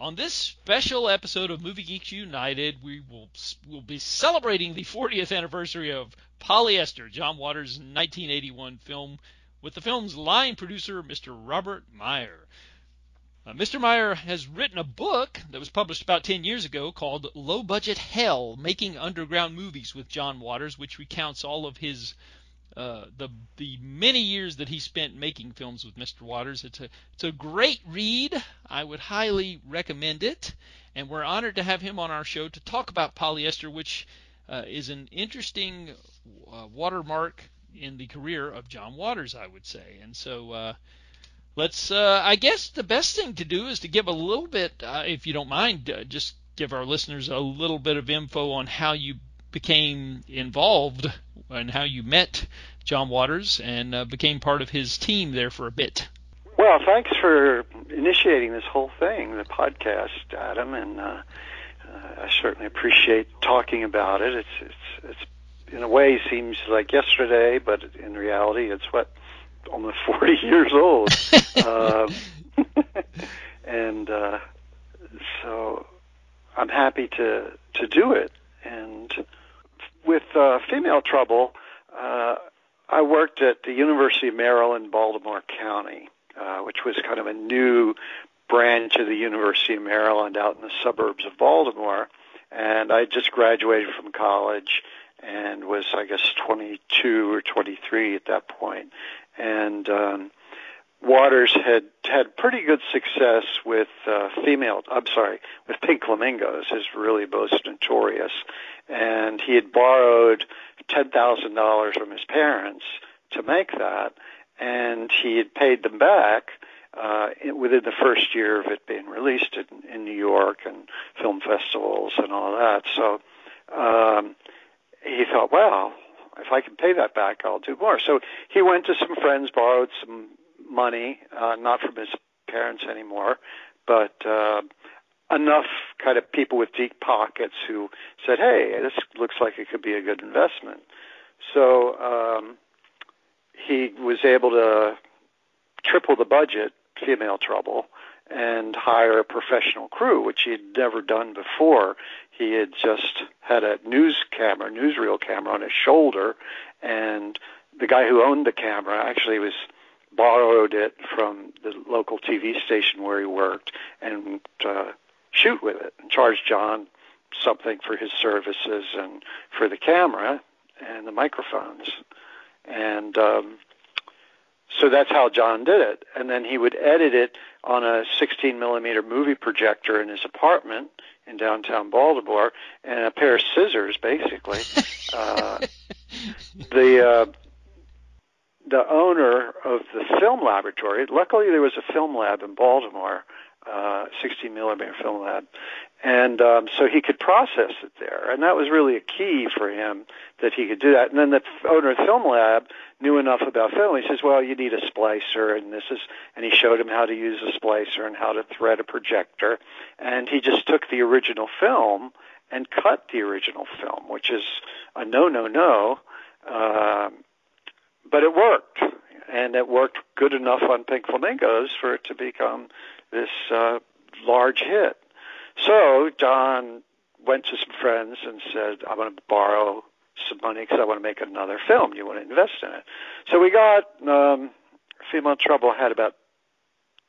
On this special episode of Movie Geeks United, we'll be celebrating the 40th anniversary of Polyester, John Waters' 1981 film, with the film's line producer, Mr. Robert Maier. Mr. Maier has written a book that was published about 10 years ago called Low Budget Hell, Making Underground Movies with John Waters, which recounts all of his the many years that he spent making films with Mr. Waters. It's a great read. I would highly recommend it, and we're honored to have him on our show to talk about Polyester, which is an interesting watermark in the career of John Waters, I would say. And so let's I guess the best thing to do is to give a little bit, if you don't mind, just give our listeners a little bit of info on how you became involved and how you met John Waters and became part of his team there for a bit. Well, thanks for initiating this whole thing, the podcast, Adam, and I certainly appreciate talking about it. It's in a way seems like yesterday, but in reality, it's almost 40 years old, and so I'm happy to do it. And with Female Trouble, I worked at the University of Maryland, Baltimore County, which was kind of a new branch of the University of Maryland out in the suburbs of Baltimore. And I just graduated from college and was, I guess, 22 or 23 at that point. And Waters had pretty good success with Pink Flamingos, is really most notorious. And he had borrowed $10,000 from his parents to make that, and he had paid them back within the first year of it being released in New York and film festivals and all that. So he thought, well, if I can pay that back, I'll do more. So he went to some friends, borrowed some money, not from his parents anymore, but enough kind of people with deep pockets who said, hey, this looks like it could be a good investment. So he was able to triple the budget, Female Trouble, and hire a professional crew, which he had never done before. He had just had a newsreel camera on his shoulder, and the guy who owned the camera actually borrowed it from the local TV station where he worked and shoot with it and charge John something for his services and for the camera and the microphones. And so that's how John did it. And then he would edit it on a 16-millimeter movie projector in his apartment in downtown Baltimore and a pair of scissors, basically. The owner of the film laboratory, luckily there was a film lab in Baltimore, 16-millimeter film lab, and so he could process it there. And that was really a key for him, that he could do that. And then the owner of the film lab knew enough about film. He says, well, you need a splicer, and he showed him how to use a splicer and how to thread a projector. And he just took the original film and cut the original film, which is a no. But it worked, and it worked good enough on Pink Flamingos for it to become this large hit. So John went to some friends and said, I want to borrow some money because I want to make another film. You want to invest in it? So we got Female Trouble had about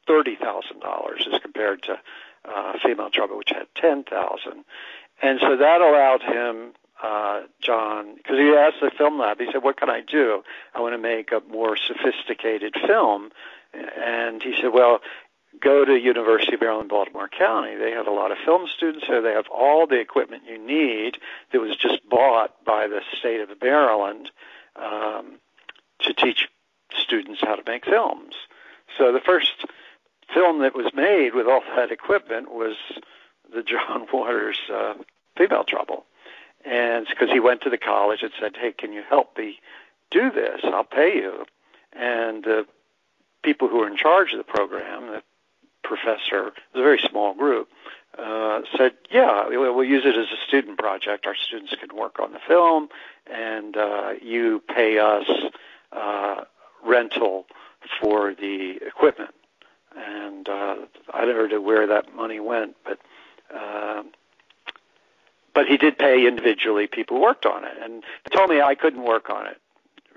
$30,000 as compared to Female Trouble, which had $10,000. And so that allowed him, John, because he asked the film lab, he said, what can I do? I want to make a more sophisticated film. And he said, well, go to University of Maryland, Baltimore County. They have a lot of film students there. They have all the equipment you need that was just bought by the state of Maryland to teach students how to make films. So the first film that was made with all that equipment was the John Waters Female Trouble. And it's because he went to the college and said, hey, can you help me do this? I'll pay you. And the people who were in charge of the program, the professor, it was a very small group, said, yeah, we'll use it as a student project. Our students can work on the film, and you pay us rental for the equipment. and I don't know where that money went, but he did pay individually people who worked on it, and they told me I couldn't work on it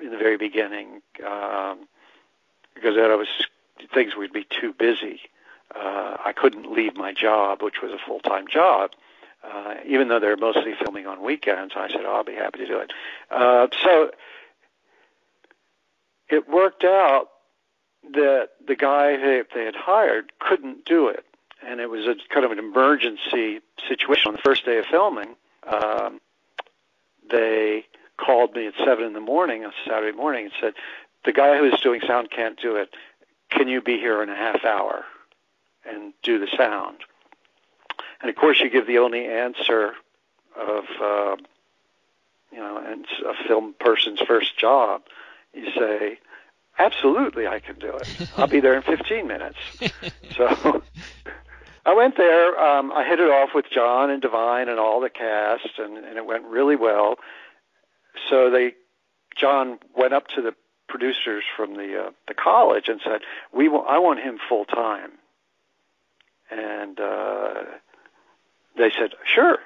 in the very beginning because things would be too busy. I couldn't leave my job, which was a full-time job, even though they're mostly filming on weekends. I said, I'll be happy to do it. So it worked out that the guy they had hired couldn't do it, and it was a kind of an emergency situation. On the first day of filming, they called me at 7 a.m. on Saturday morning and said, the guy who is doing sound can't do it. Can you be here in a half hour and do the sound? And of course, you give the only answer of, and a film person's first job. You say, absolutely, I can do it. I'll be there in 15 minutes. So I went there. I hit it off with John and Divine and all the cast, and it went really well. So John went up to the producers from the college and said, I want him full time. And they said, sure,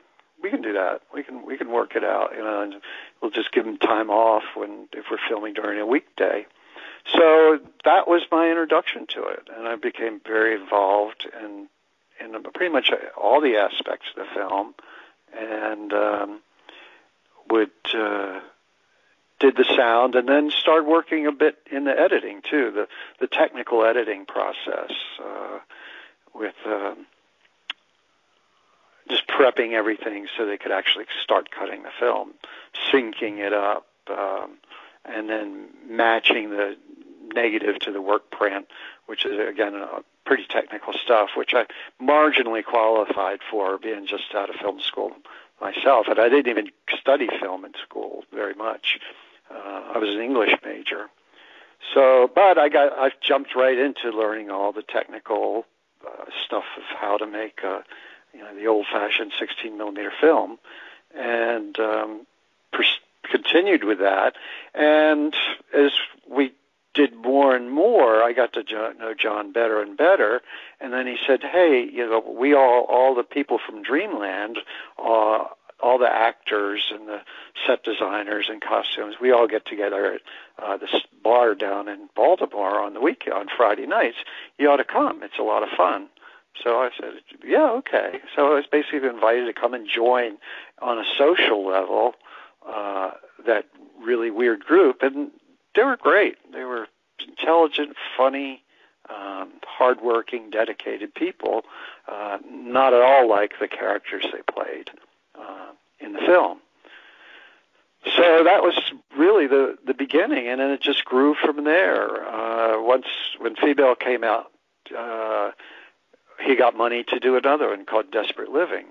we can do that. We can work it out, and we'll just give him time off if we're filming during a weekday. So that was my introduction to it, and I became very involved in pretty much all the aspects of the film, and did the sound, and then started working a bit in the editing too, the technical editing process, with just prepping everything so they could actually start cutting the film, syncing it up, and then matching the negative to the work print, which is, again, pretty technical stuff, which I marginally qualified for, being just out of film school myself. And I didn't even study film in school very much. I was an English major. So, but I jumped right into learning all the technical stuff of how to make the old-fashioned 16-millimeter film, and continued with that. And as we did more and more, I got to know John better and better. And then he said, "Hey, we all the people from Dreamland, all the actors and the set designers and costumes, we all get together at this bar down in Baltimore on Friday nights. You ought to come. It's a lot of fun." So I said, yeah, okay. So I was basically invited to come and join on a social level that really weird group. And they were great. They were intelligent, funny, hardworking, dedicated people, not at all like the characters they played in the film. So that was really the beginning, and then it just grew from there. When Female came out, he got money to do another one called Desperate Living.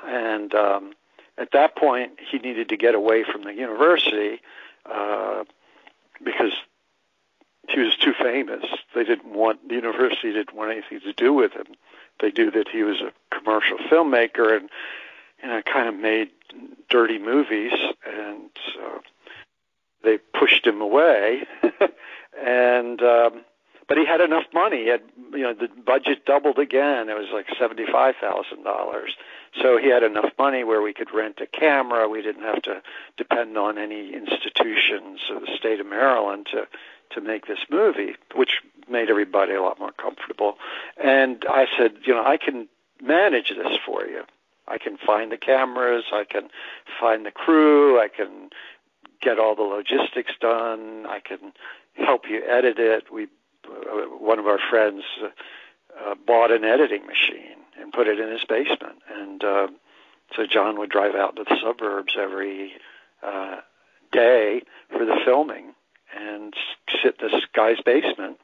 And at that point, he needed to get away from the university because he was too famous. The university didn't want anything to do with him. They knew that he was a commercial filmmaker and kind of made dirty movies, and so they pushed him away. And but he had enough money. He had, the budget doubled again. It was like $75,000. So he had enough money where we could rent a camera. We didn't have to depend on any institutions of the state of Maryland to make this movie, which made everybody a lot more comfortable. And I said, I can manage this for you. I can find the cameras. I can find the crew. I can get all the logistics done. I can help you edit it. One of our friends bought an editing machine and put it in his basement. And so John would drive out to the suburbs every day for the filming and sit in this guy's basement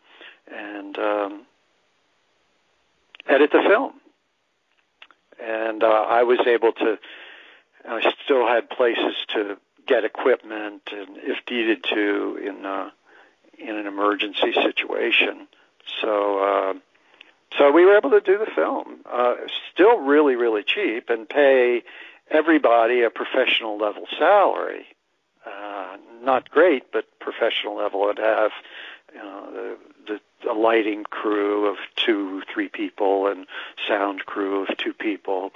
and edit the film. And I was able to, I still had places to get equipment and if needed to in an emergency situation. So we were able to do the film, still really, really cheap, and pay everybody a professional level salary. Not great, but professional level. I'd have the a lighting crew of 2-3 people and sound crew of 2 people,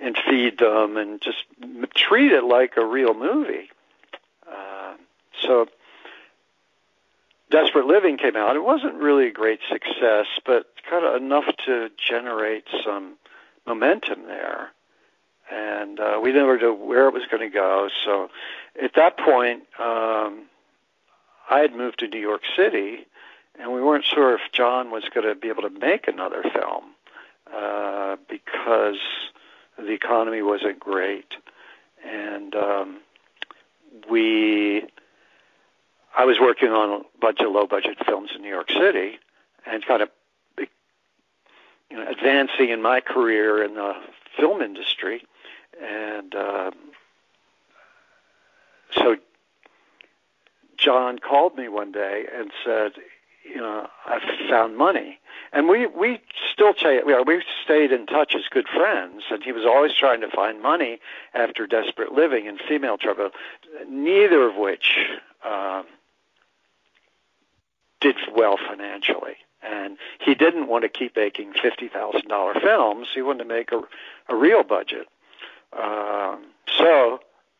and feed them and just treat it like a real movie. So Desperate Living came out. It wasn't really a great success, but kind of enough to generate some momentum there. And we never knew where it was going to go. So at that point, I had moved to New York City, and we weren't sure if John was going to be able to make another film because the economy wasn't great. And I was working on a bunch of low-budget films in New York City and kind of advancing in my career in the film industry. And so John called me one day and said, I've found money. And we still we stayed in touch as good friends, and he was always trying to find money after Desperate Living and Female Trouble, neither of which did well financially. And he didn't want to keep making $50,000 films. He wanted to make a real budget. So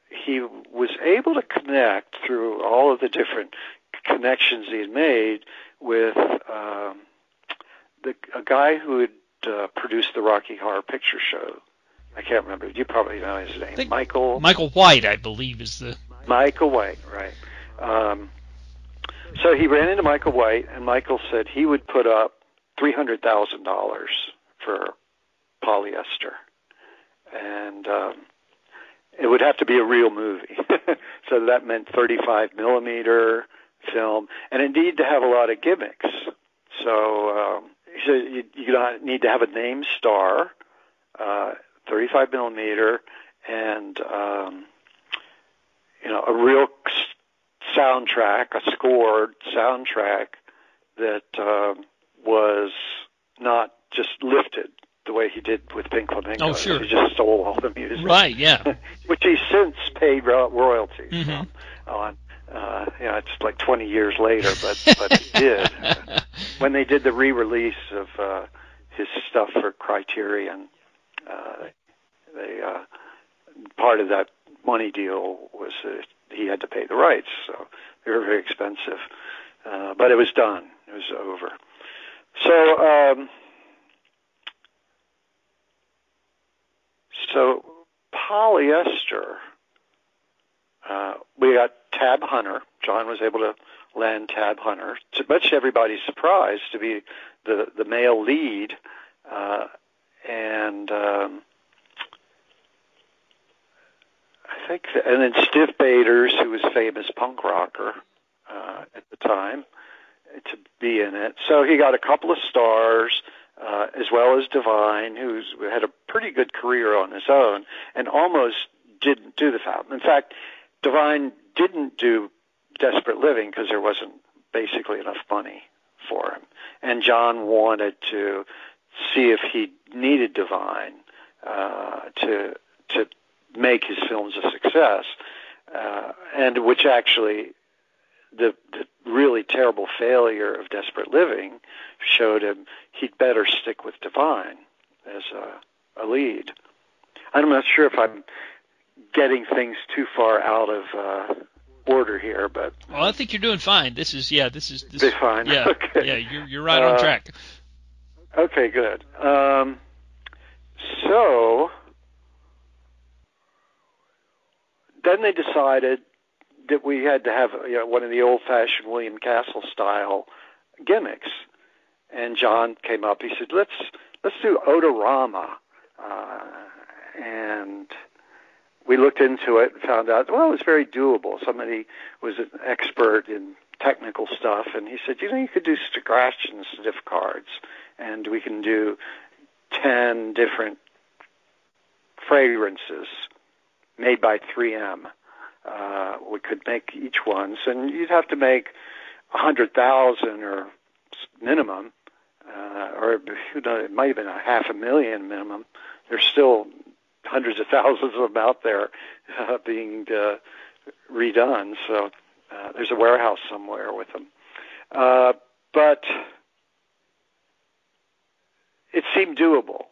he was able to connect through all of the different connections he had made with a guy who had produced the Rocky Horror Picture Show. I can't remember. You probably know his name. Michael White, I believe, is the... Michael White, right. So he ran into Michael White, and Michael said he would put up $300,000 for Polyester. And it would have to be a real movie. So that meant 35 millimeter film, and it needed to have a lot of gimmicks. So you need to have a named star, 35 millimeter, and a real soundtrack, a scored soundtrack that was not just lifted the way he did with Pink Flamingos. Oh, sure. He just stole all the music. Right, yeah. Which he since paid royalties on. It's like 20 years later, but he did. When they did the re-release of his stuff for Criterion, part of that money deal was he had to pay the rights, so they were very expensive. But it was done. It was over. So Polyester, we got Tab Hunter. John was able to land Tab Hunter, to much everybody's surprise, to be the male lead, and I think, and then Stiv Bators, who was a famous punk rocker at the time, to be in it. So he got a couple of stars, as well as Divine, who had a pretty good career on his own, and almost didn't do the film. In fact, Divine didn't do Desperate Living because there wasn't basically enough money for him. And John wanted to see if he needed Divine to make his films a success, and which actually the really terrible failure of Desperate Living showed him he'd better stick with Divine as a lead. I'm not sure if I'm getting things too far out of order here, but well, I think you're doing fine. This is fine. Yeah, okay. Yeah, you're right on track. Okay, good. So then they decided that we had to have one of the old-fashioned William Castle style gimmicks, and John came up. He said, "Let's do Odorama," and we looked into it and found out, well, it was very doable. Somebody was an expert in technical stuff, and he said, you could do scratch and sniff cards, and we can do 10 different fragrances made by 3M. We could make each one, and you'd have to make 100,000 or minimum, or it might have been 500,000 minimum. There's still hundreds of thousands of them out there being redone. So there's a warehouse somewhere with them. but it seemed doable.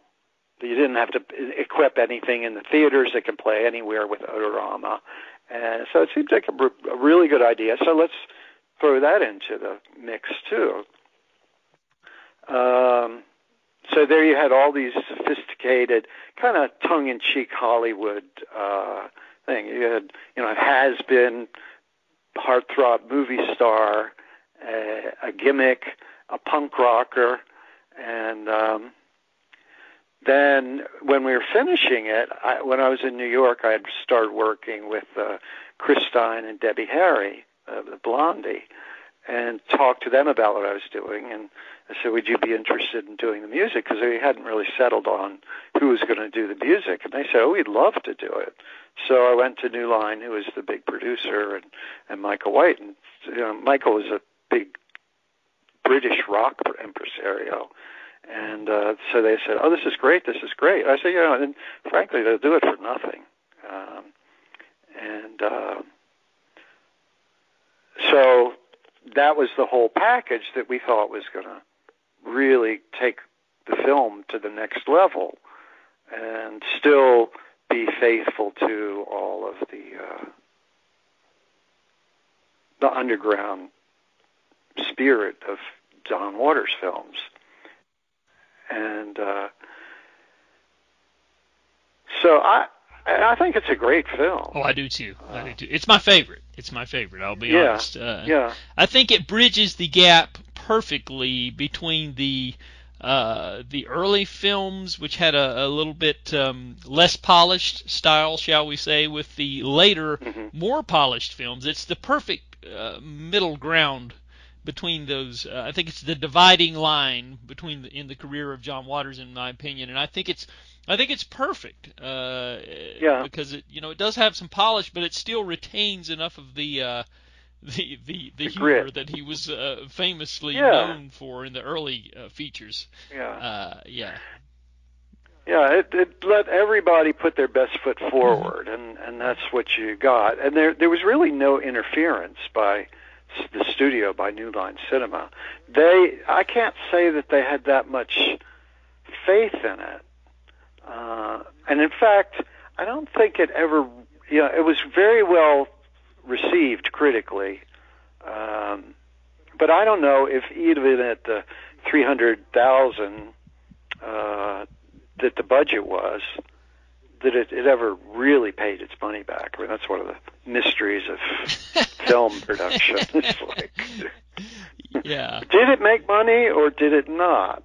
You didn't have to equip anything in the theaters. It can play anywhere with Odorama. And so it seems like a really good idea. So let's throw that into the mix, too. So there you had all these sophisticated, kind of tongue-in-cheek Hollywood thing. You had, a has-been heartthrob movie star, a gimmick, a punk rocker, and then when we were finishing it, when I was in New York, I had started working with Chris Stein and Debbie Harry, the Blondie, and talked to them about what I was doing. And I said, would you be interested in doing the music? Because they hadn't really settled on who was going to do the music. And they said, oh, we'd love to do it. So I went to New Line, who was the big producer, and Michael White. And Michael was a big British rock impresario. And so they said, oh, this is great, this is great. I said, and frankly, they'll do it for nothing. So that was the whole package that we thought was going to really take the film to the next level and still be faithful to all of the underground spirit of John Waters films. And so I think it's a great film. Oh, I do too. It's my favorite. I'll be honest. I think it bridges the gap perfectly between the early films, which had a little bit less polished style, shall we say, with the later, more polished films. It's the perfect middle ground between those. I think it's the dividing line in the career of John Waters, in my opinion, and I think it's perfect. Because it does have some polish, but it still retains enough of the humor that he was famously known for in the early features. It let everybody put their best foot forward, and that's what you got. And there was really no interference by the studio, by New Line Cinema. I can't say that they had that much faith in it. And in fact, I don't think it ever, it was very well received critically. But I don't know if even at the $300,000 that the budget was, that it ever really paid its money back. I mean, that's one of the mysteries of film production. It's like, did it make money or did it not?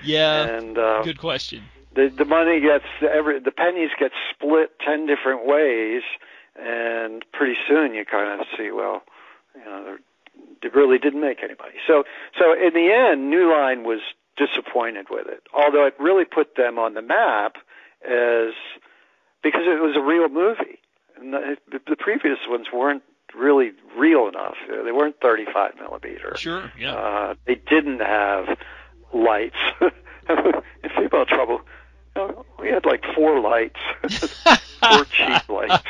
And good question. The money the pennies get split 10 different ways, and pretty soon you kind of see, well, it really didn't make any money. So in the end, New Line was disappointed with it, although it really put them on the map because it was a real movie. And the previous ones weren't really real enough. They weren't 35 millimeter. Sure, yeah. They didn't have lights. In Female Trouble, we had like 4 lights, 4 cheap lights,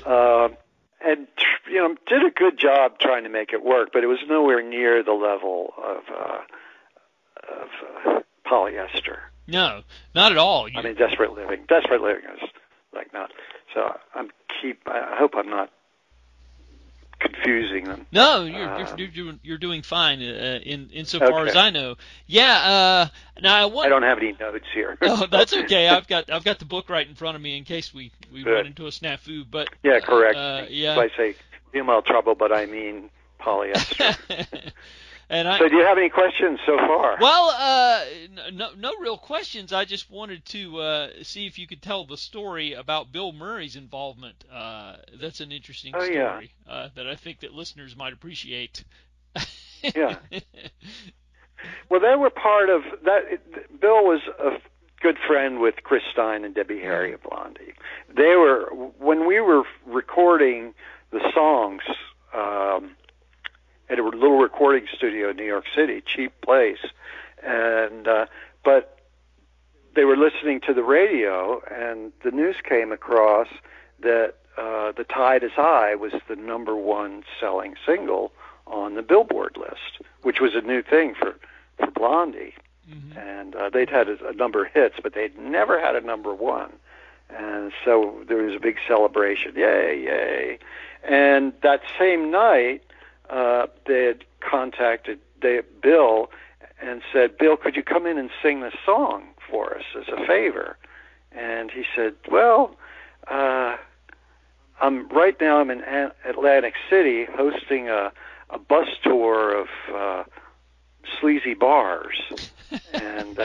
and did a good job trying to make it work, but it was nowhere near the level of Polyester. No, not at all. I mean, Desperate Living is like not. So I hope I'm not confusing them. No, you're doing fine insofar as I know. Yeah. Now I don't have any notes here. Oh, that's okay. I've got the book right in front of me in case we run into a snafu. But correct. So I say Female Trouble, but I mean Polyester. So do you have any questions so far? Well, no real questions. I just wanted to see if you could tell the story about Bill Murray's involvement. That's an interesting story that I think that listeners might appreciate. Yeah. Well, they were part of that. Bill was a good friend with Chris Stein and Debbie Harry of Blondie. They were, when we were recording the songs, at a little recording studio in New York City, cheap place, and but they were listening to the radio, and the news came across that "The Tide Is High" was the #1 selling single on the Billboard list, which was a new thing for Blondie. Mm-hmm. And they'd had a number of hits, but they'd never had a number one. And so there was a big celebration. Yay, yay. And that same night, they had contacted Bill and said, Bill, could you come in and sing this song for us as a favor? And he said, well, I'm in Atlantic City hosting a bus tour of sleazy bars. And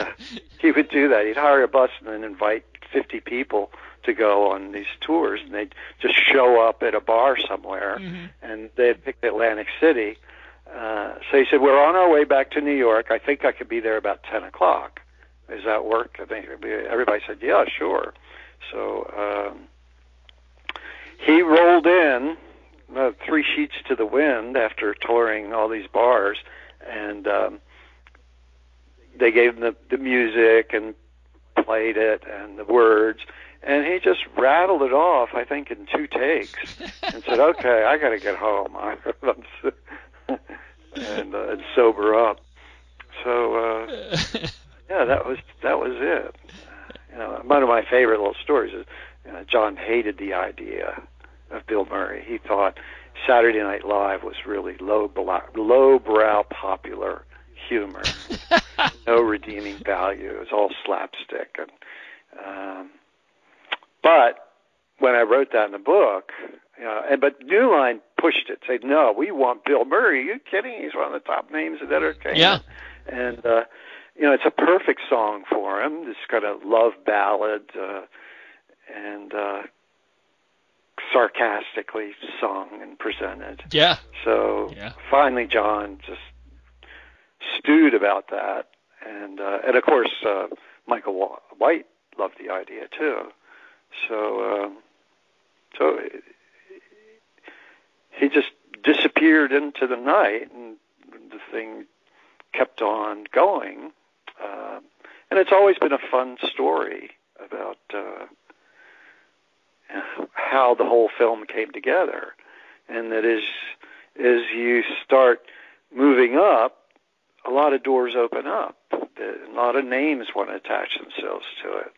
he would do that. He'd hire a bus and then invite 50 people to go on these tours, and they'd just show up at a bar somewhere, mm-hmm. and they'd pick Atlantic City. So he said, we're on our way back to New York. I think I could be there about 10 o'clock. Does that work? I think everybody said, yeah, sure. So he rolled in 3 sheets to the wind after touring all these bars, and they gave him the music and played it and the words, and he just rattled it off, I think, in 2 takes, and said, okay, I got to get home and sober up. So yeah, that was it. One of my favorite little stories is John hated the idea of Bill Murray. He thought Saturday Night Live was really lowbrow popular humor, no redeeming value. It was all slapstick. And but when I wrote that in the book, but New Line pushed it, said, "No, we want Bill Murray. Are you kidding? He's one of the top names in entertainment." Yeah. And it's a perfect song for him. This kind of love ballad, and sarcastically sung and presented. Yeah. So finally, John just stewed about that, and of course Michael White loved the idea too. So he just disappeared into the night, and the thing kept on going. And it's always been a fun story about how the whole film came together, and that as you start moving up, a lot of doors open up. A lot of names want to attach themselves to it.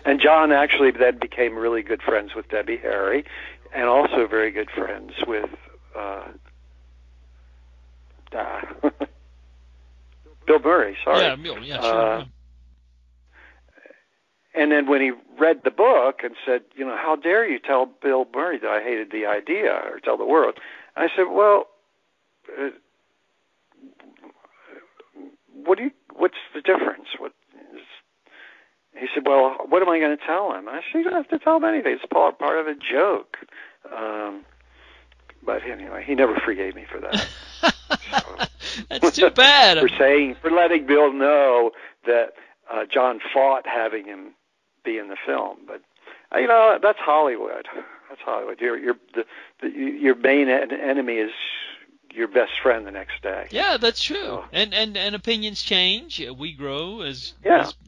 And John actually then became really good friends with Debbie Harry, and also very good friends with Bill Murray. Sorry. Yeah, Bill. Yeah, sure. And then when he read the book and said, how dare you tell Bill Murray that I hated the idea, or tell the world? I said, well, what's the difference? He said, well, what am I going to tell him? I said, you don't have to tell him anything. It's part of a joke. But anyway, he never forgave me for that. That's too bad. for letting Bill know that John fought having him be in the film. But that's Hollywood. That's Hollywood. Your main enemy is your best friend the next day. Yeah, that's true. So, and opinions change. We grow as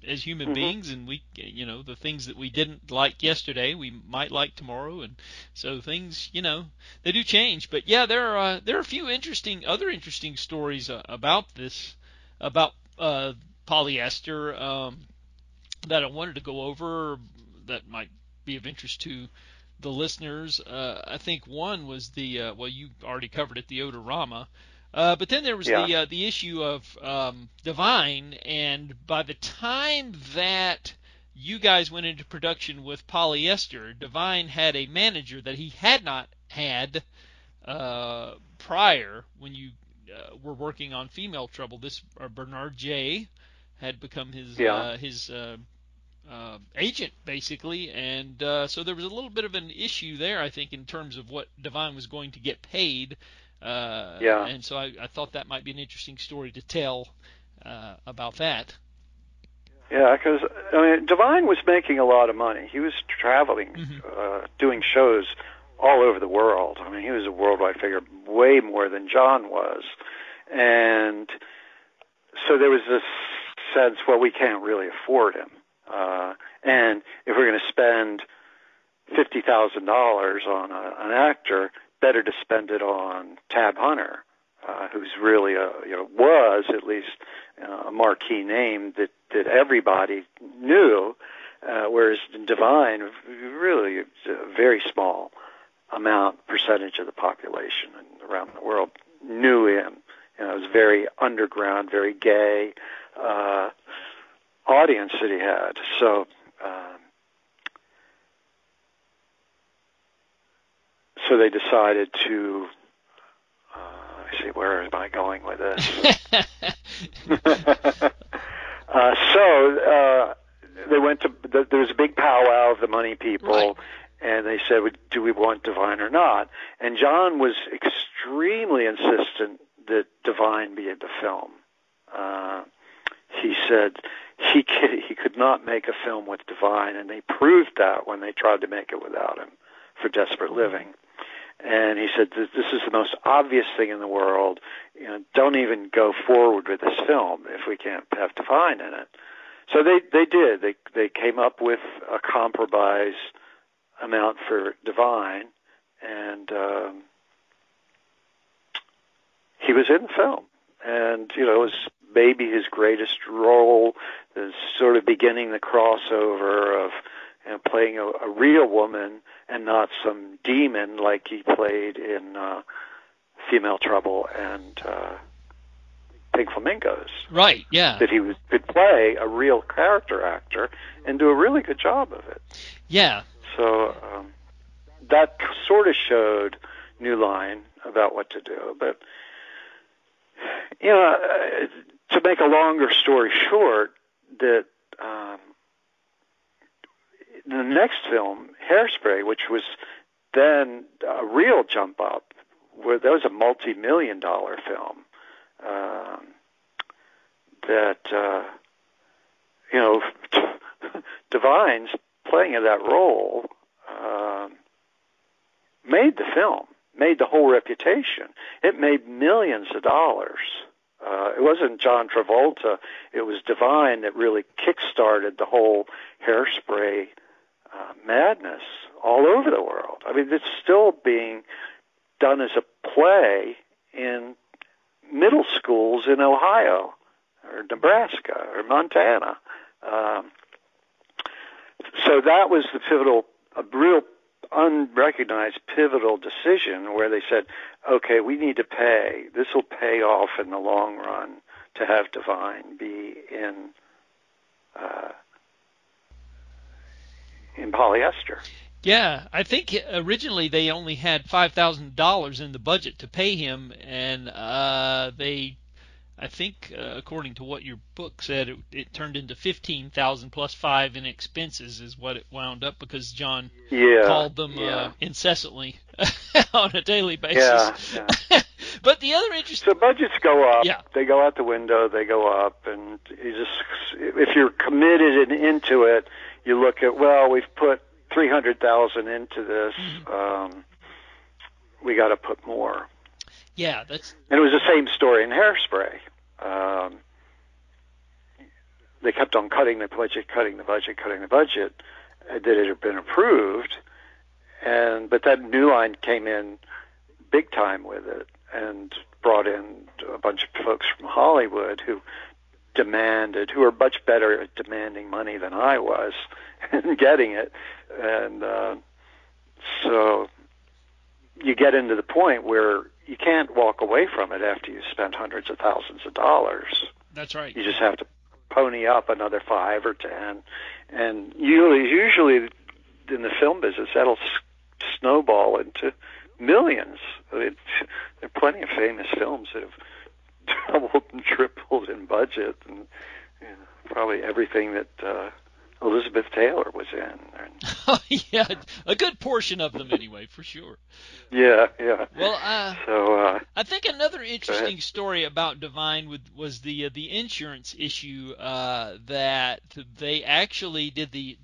human beings, and we the things that we didn't like yesterday we might like tomorrow, and so things they do change. But yeah, there are a few other interesting stories about polyester that I wanted to go over that might be of interest to the listeners. I think one was the you already covered it, the odorama, but then there was the issue of Divine, and by the time that you guys went into production with Polyester, Divine had a manager that he had not had prior when you were working on Female Trouble. This Bernard J. had become his agent, basically, and so there was a little bit of an issue there, I think, in terms of what Divine was going to get paid. And so I thought that might be an interesting story to tell about that. Yeah, because Divine was making a lot of money. He was traveling, doing shows all over the world. He was a worldwide figure, way more than John was, and so there was this sense, well, we can't really afford him. And if we're going to spend $50,000 on an actor, better to spend it on Tab Hunter, who's really was at least a marquee name that everybody knew, whereas Divine, really, it's a very small percentage of the population around the world knew him. It was very underground, very gay audience that he had. So they decided to. I see, where am I going with this? So they went to. There was a big powwow of the money people. Right. And they said, do we want Divine or not? And John was extremely insistent that Divine be in the film. He said he could not make a film with Divine, and they proved that when they tried to make it without him for Desperate Living. And he said, this is the most obvious thing in the world. Don't even go forward with this film if we can't have Divine in it. So they did. They came up with a compromise amount for Divine, and he was in the film. And, it was maybe his greatest role, is sort of beginning the crossover of playing a real woman and not some demon like he played in Female Trouble and Pink Flamingos. Right, yeah. That he could play a real character actor and do a really good job of it. Yeah. So that sort of showed New Line about what to do. But, to make a longer story short, that the next film, Hairspray, which was then a real jump up, where that was a multi-million-dollar film, Divine's playing in that role made the film, made the whole reputation. It made millions of dollars. It wasn't John Travolta. It was Divine that really kick-started the whole Hairspray madness all over the world. I mean, it's still being done as a play in middle schools in Ohio or Nebraska or Montana. So that was a real unrecognized pivotal decision where they said, okay, we need to pay. This will pay off in the long run to have Divine be in Polyester. Yeah, I think originally they only had $5,000 in the budget to pay him, and I think, according to what your book said, it turned into $15,000 plus $5,000 in expenses is what it wound up, because John called them incessantly on a daily basis. Yeah. But the other interesting... So budgets go up. Yeah. They go out the window. They go up, and if you're committed and into it, you look at, well, we've put $300,000 into this. Mm-hmm. We got to put more. Yeah, and it was the same story in Hairspray. They kept on cutting the budget, that it had been approved, but that New Line came in big time with it and brought in a bunch of folks from Hollywood who are much better at demanding money than I was and getting it. And so you get into the point where you can't walk away from it after you spent hundreds of thousands of dollars. That's right. You just have to pony up another 5 or 10. And usually in the film business, that'll snowball into millions. I mean, there are plenty of famous films that have doubled and tripled in budget, and probably everything that Elizabeth Taylor was in. Oh, yeah, a good portion of them anyway, for sure. Yeah. Well, I think another interesting story about Divine was the insurance issue, that they actually did the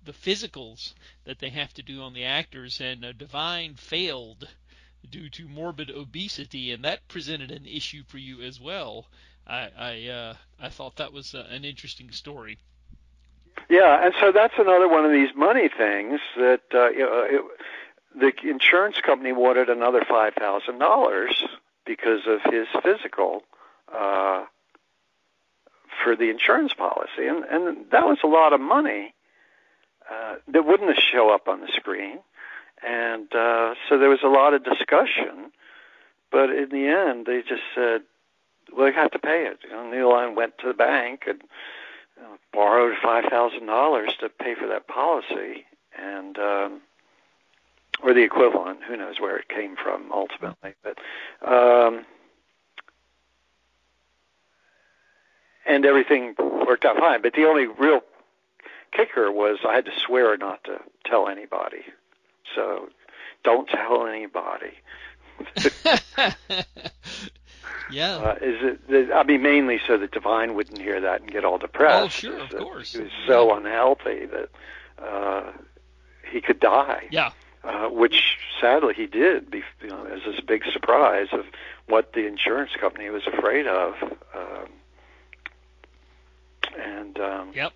physicals that they have to do on the actors, and Divine failed due to morbid obesity, and that presented an issue for you as well. I thought that was an interesting story. Yeah, and so that's another one of these money things that the insurance company wanted another $5,000 because of his physical for the insurance policy, and that was a lot of money that wouldn't show up on the screen, and so there was a lot of discussion, but in the end they just said, well, you have to pay it. New Line went to the bank and borrowed $5,000 to pay for that policy, and or the equivalent. Who knows where it came from ultimately, but and everything worked out fine. But the only real kicker was I had to swear not to tell anybody. So don't tell anybody. Yeah. Mainly so that Divine wouldn't hear that and get all depressed. Oh, sure, of course. He was so unhealthy that he could die. Yeah. Which sadly he did, as this big surprise of what the insurance company was afraid of. Yep.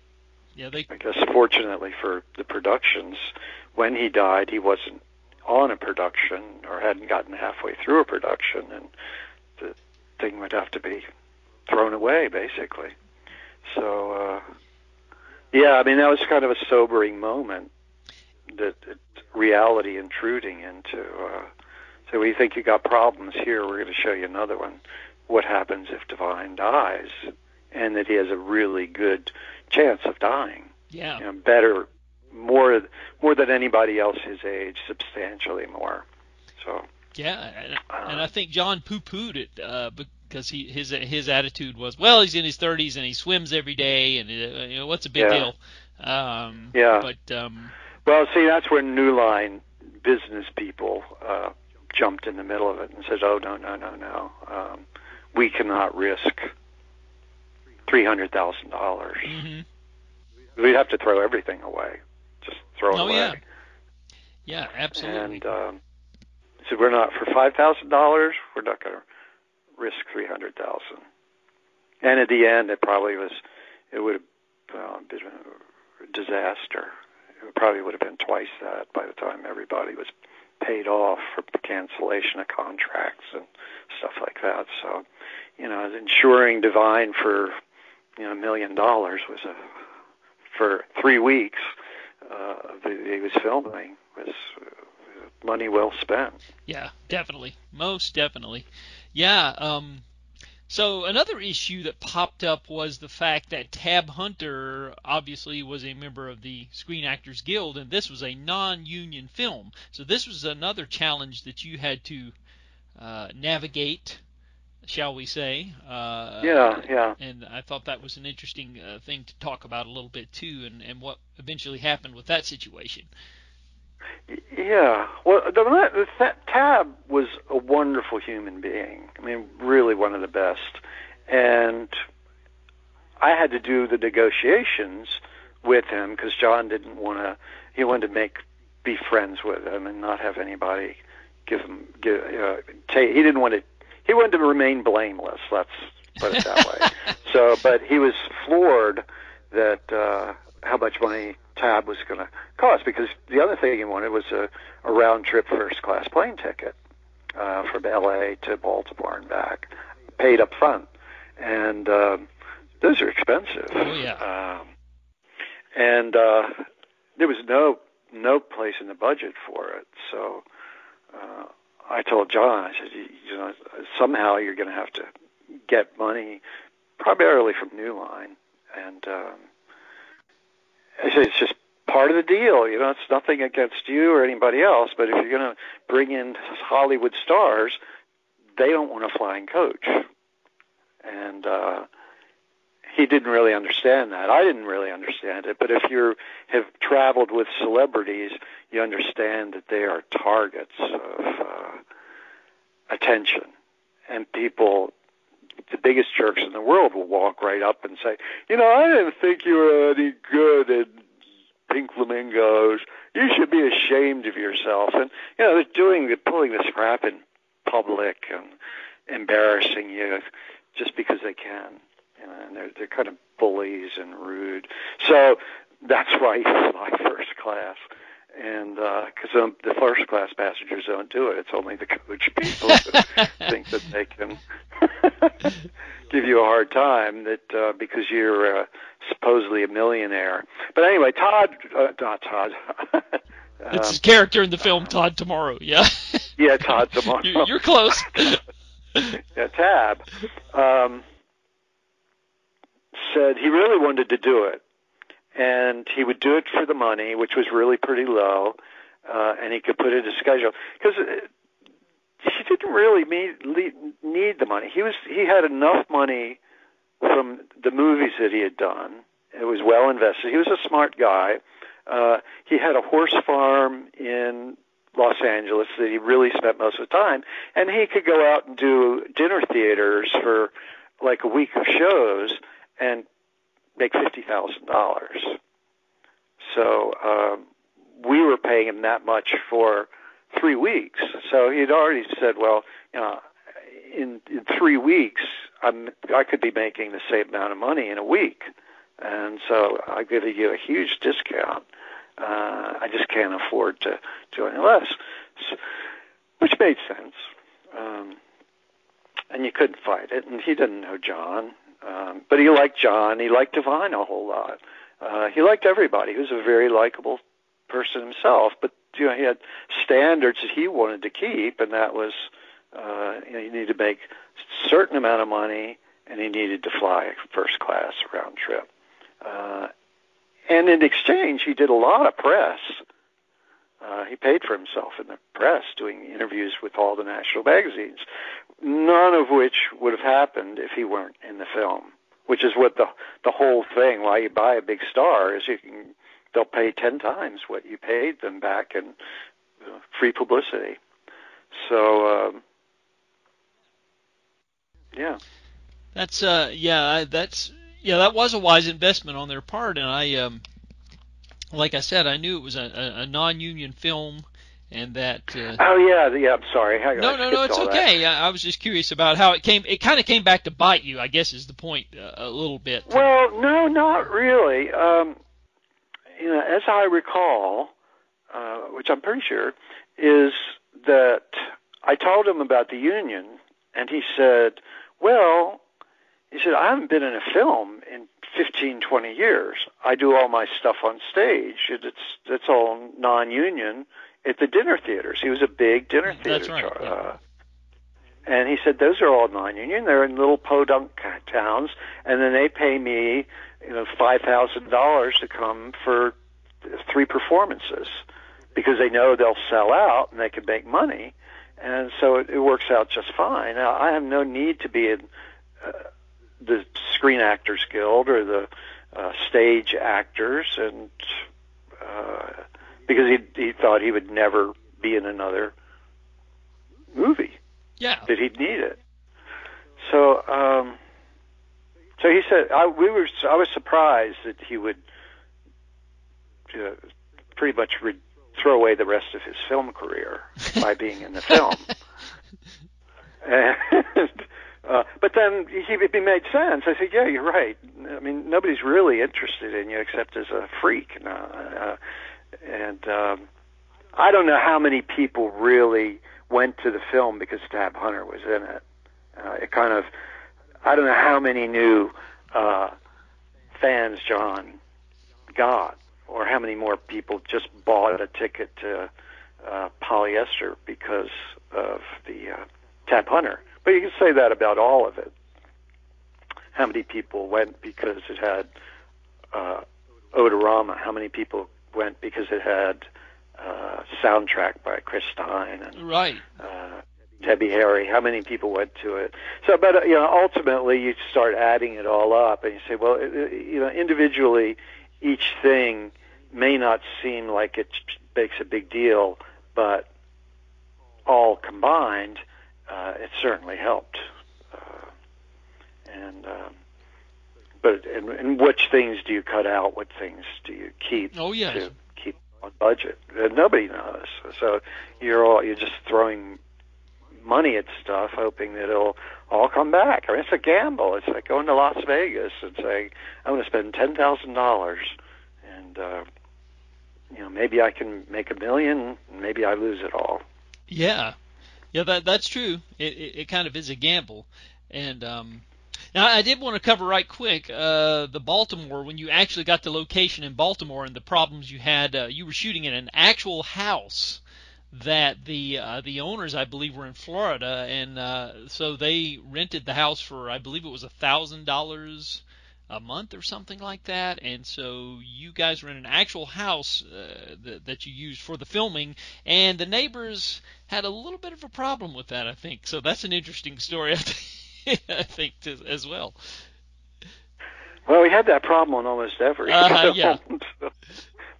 Yeah, I guess fortunately for the productions, when he died, he wasn't on a production or hadn't gotten halfway through a production, and the thing would have to be thrown away, basically. So, that was kind of a sobering moment, that reality intruding into. So we think you got problems here. We're going to show you another one. What happens if Divine dies, and that he has a really good chance of dying? Yeah. Better, more than anybody else his age, substantially more. So. Yeah, and I think John poo-pooed it because his attitude was, well, he's in his 30s and he swims every day, and what's a big deal? Well, see, that's where New Line business people jumped in the middle of it and said, "Oh, no, we cannot risk $300,000. Mm-hmm. We'd have to throw everything away, just throw it away." Yeah, absolutely. And so we're not, for $5,000. We're not going to risk $300,000. And at the end, it would have been a disaster. It probably would have been twice that by the time everybody was paid off for cancellation of contracts and stuff like that. So, insuring Divine for $1 million was for 3 weeks he was filming was money well spent. Yeah, definitely, most definitely. Yeah. So another issue that popped up was the fact that Tab Hunter obviously was a member of the Screen Actors Guild, and this was a non-union film. So this was another challenge that you had to navigate, shall we say. Yeah. And I thought that was an interesting thing to talk about a little bit, too, and what eventually happened with that situation. Yeah. Well, Tab was a wonderful human being. Really one of the best. And I had to do the negotiations with him because John didn't want to. He wanted to be friends with him and not have anybody he didn't want to. He wanted to remain blameless. Let's put it that way. So, but he was floored that how much money Tab was going to cost, because the other thing he wanted was a round-trip first-class plane ticket from L.A. to Baltimore and back, paid up front. And those are expensive. Oh, yeah. And there was no place in the budget for it. So I told John, I said, somehow you're going to have to get money, primarily from New Line. And I said, it's just part of the deal. It's nothing against you or anybody else, but if you're going to bring in Hollywood stars, they don't want a flying coach. And he didn't really understand that. I didn't really understand it, but if you have traveled with celebrities, you understand that they are targets of attention. And people, the biggest jerks in the world, will walk right up and say, I didn't think you were any good at Pink Flamingos. You should be ashamed of yourself. And, they're pulling this crap in public and embarrassing you just because they can. And they're kind of bullies and rude. So that's why he flew first class. And because the first class passengers don't do it, it's only the coach people who think that they can give you a hard time because you're supposedly a millionaire. But anyway, not Todd. It's his character in the film, Todd Tomorrow. Yeah. Yeah, Todd Tomorrow. You're close. Yeah, Tab said he really wanted to do it, and he would do it for the money, which was really pretty low, and he could put it in his schedule because he didn't really need the money. He had enough money from the movies that he had done. It was well invested. He was a smart guy. He had a horse farm in Los Angeles that he really spent most of the time, and he could go out and do dinner theaters for like a week of shows and make $50,000. So we were paying him that much for 3 weeks. So he'd already said, well, in 3 weeks, I could be making the same amount of money in a week, and so I give you a huge discount. I just can't afford to do any less, which made sense. And you couldn't fight it. And he didn't know John, but he liked John. He liked Divine a whole lot. He liked everybody. He was a very likable person himself, but he had standards that he wanted to keep, and that was he needed to make a certain amount of money, and he needed to fly first class round trip. And in exchange, he did a lot of press. He paid for himself in the press, doing interviews with all the national magazines, none of which would have happened if he weren't in the film, which is what the whole thing, why you buy a big star, is they'll pay 10 times what you paid them back in free publicity. So, yeah. That was a wise investment on their part, and I, like I said, I knew it was a non-union film, and that. I'm sorry. No, it's okay. I was just curious about how it came. It kind of came back to bite you, I guess, is the point a little bit. Well, no, not really. As I recall, which I'm pretty sure, is that I told him about the union, and he said, well. He said, I haven't been in a film in 15, 20 years. I do all my stuff on stage. It's all non-union at the dinner theaters. He was a big dinner theater. That's right. Yeah. And he said, those are all non-union. They're in little podunk towns, and then they pay me $5,000 to come for 3 performances because they know they'll sell out and they can make money. And so it works out just fine. Now, I have no need to be in the Screen Actors Guild or the stage actors, and because he thought he would never be in another movie. Yeah. That he'd need it. So, so he said, I was surprised that he would pretty much throw away the rest of his film career by being in the film. But then he made sense. I said, yeah, you're right. I mean, nobody's really interested in you except as a freak. And I don't know how many people really went to the film because Tab Hunter was in it. I don't know how many new fans John got, or how many more people just bought a ticket to Polyester because of the Tab Hunter. But you can say that about all of it. How many people went because it had Odorama? How many people went because it had soundtrack by Chris Stein and right. Debbie Harry? How many people went to it? So, but ultimately, you start adding it all up, and you say, well, individually, each thing may not seem like it makes a big deal, but all combined, it certainly helped. And which things do you cut out? What things do you keep? Oh, yes. To keep on budget? Nobody knows. So you're just throwing money at stuff, hoping that it'll all come back. I mean, it's a gamble. It's like going to Las Vegas and saying, "I'm going to spend $10,000," and maybe I can make $1 million, maybe I lose it all. Yeah, that's true. It kind of is a gamble. And now I did want to cover right quick the Baltimore, when you actually got the location in Baltimore and the problems you had. You were shooting in an actual house that the owners, I believe, were in Florida, and so they rented the house for, I believe it was $1,000 a month or something like that. And so you guys were in an actual house that you used for the filming, and the neighbors had a little bit of a problem with that, I think. So that's an interesting story, I think, as well. Well, we had that problem on almost every film. Yeah.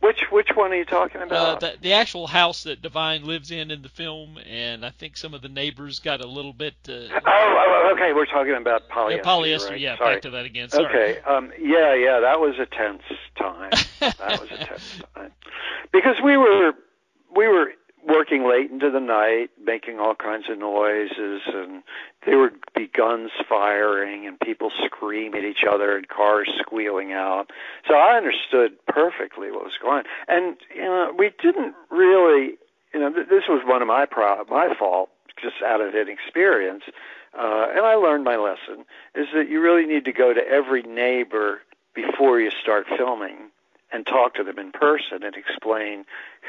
Which one are you talking about? The actual house that Devine lives in the film, and I think some of the neighbors got a little bit... okay, we're talking about Polyester. Yeah, Polyester, right? yeah, Sorry. Back to that again, sorry. Okay, yeah, that was a tense time. Because we were working late into the night, making all kinds of noises, and there would be guns firing and people scream at each other and cars squealing out. So I understood perfectly what was going on. And, we didn't really, this was one of my fault, just out of inexperience. And I learned my lesson, is that you really need to go to every neighbor before you start filming and talk to them in person and explain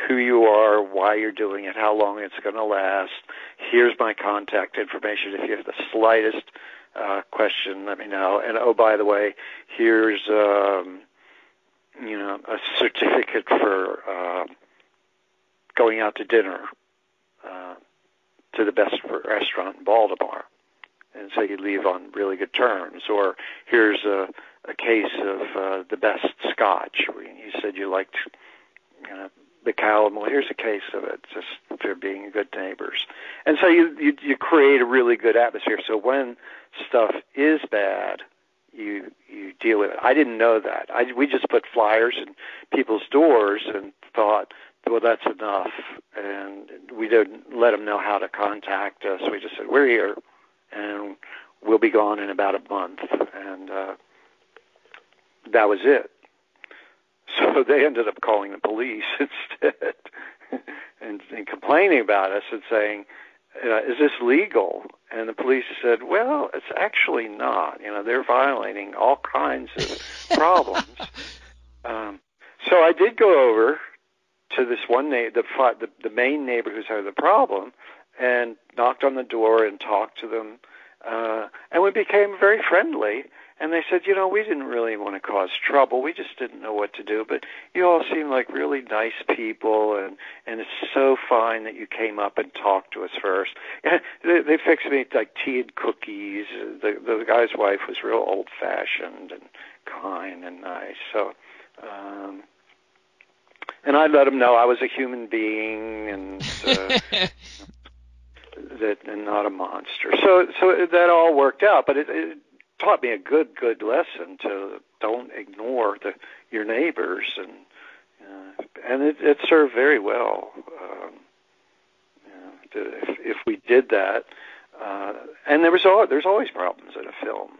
who you are, why you're doing it, how long it's going to last. Here's my contact information. If you have the slightest question, let me know. And, oh, by the way, here's, a certificate for going out to dinner to the best restaurant in Baltimore. And so you leave on really good terms. Or here's a case of the best scotch. You said you liked the Callum. Well, here's a case of it, just for being good neighbors. And so you create a really good atmosphere. So when stuff is bad, you deal with it. I didn't know that. We just put flyers in people's doors and thought, well, that's enough. And we didn't let them know how to contact us. We just said, we're here, and we'll be gone in about a month. And that was it. So they ended up calling the police instead and complaining about us and saying, is this legal? And the police said, well, it's actually not. They're violating all kinds of problems. So I did go over to this one the main neighbor who's had the problem, and knocked on the door and talked to them. And we became very friendly. And they said, we didn't really want to cause trouble. We just didn't know what to do. But you all seem like really nice people, and it's so fine that you came up and talked to us first. And they fixed me like tea and cookies. The guy's wife was real old-fashioned and kind and nice. So, and I let them know I was a human being and and not a monster. So that all worked out. But it taught me a good lesson to don't ignore your neighbors, and it served very well. If we did that, and there's always problems in a film,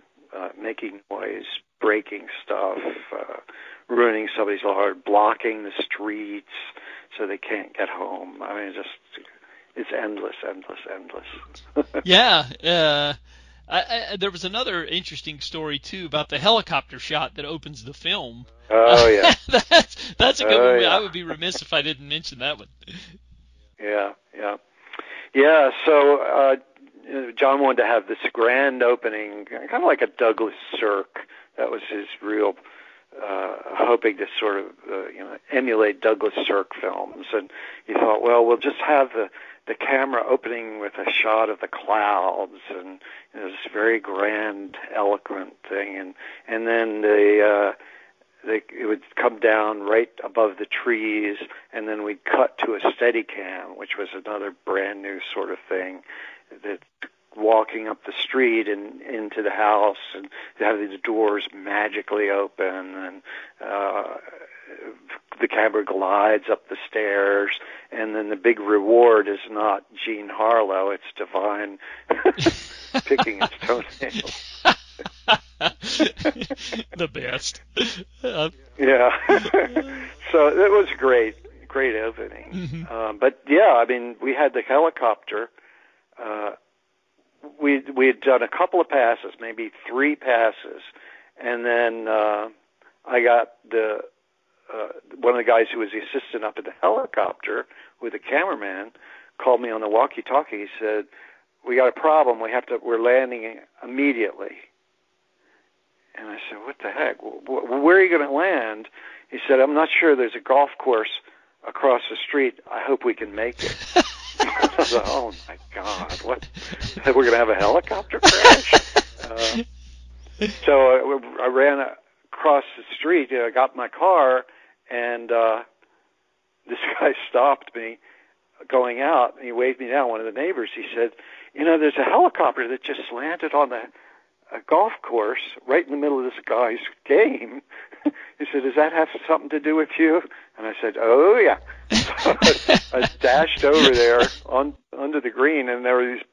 making noise, breaking stuff, ruining somebody's yard, blocking the streets so they can't get home. I mean, it's endless. Yeah. There was another interesting story, too, about the helicopter shot that opens the film. Oh, yeah. That's a good one. Yeah. I would be remiss if I didn't mention that one. Yeah. So John wanted to have this grand opening, kind of like a Douglas Sirk. That was his real hoping to sort of emulate Douglas Sirk films. And he thought, well, we'll just have the camera opening with a shot of the clouds and this very grand, eloquent thing, and then it would come down right above the trees, and then we'd cut to a Steadicam, which was another brand new sort of thing, that walking up the street and into the house and having the doors magically open, and the camera glides up the stairs, and then the big reward is not Jean Harlow, it's Devine picking his toenails. The best. Yeah. So it was great. great opening. Mm-hmm. But yeah, I mean, we had the helicopter. We had done a couple of passes, maybe 3 passes, and then I got one of the guys who was the assistant up at the helicopter with the cameraman called me on the walkie-talkie. He said, "We got a problem. We're landing immediately." And I said, "What the heck? Where are you going to land?" He said, "I'm not sure. There's a golf course across the street. I hope we can make it." I thought, "Oh my God, what? We're going to have a helicopter crash?" So I ran across the street. I got in my car, and this guy stopped me going out, and he waved me down. One of the neighbors. He said, "There's a helicopter that just landed on a golf course right in the middle of this guy's game." He said, "Does that have something to do with you?" And I said, "Oh yeah." So I dashed over there under the green, and there were these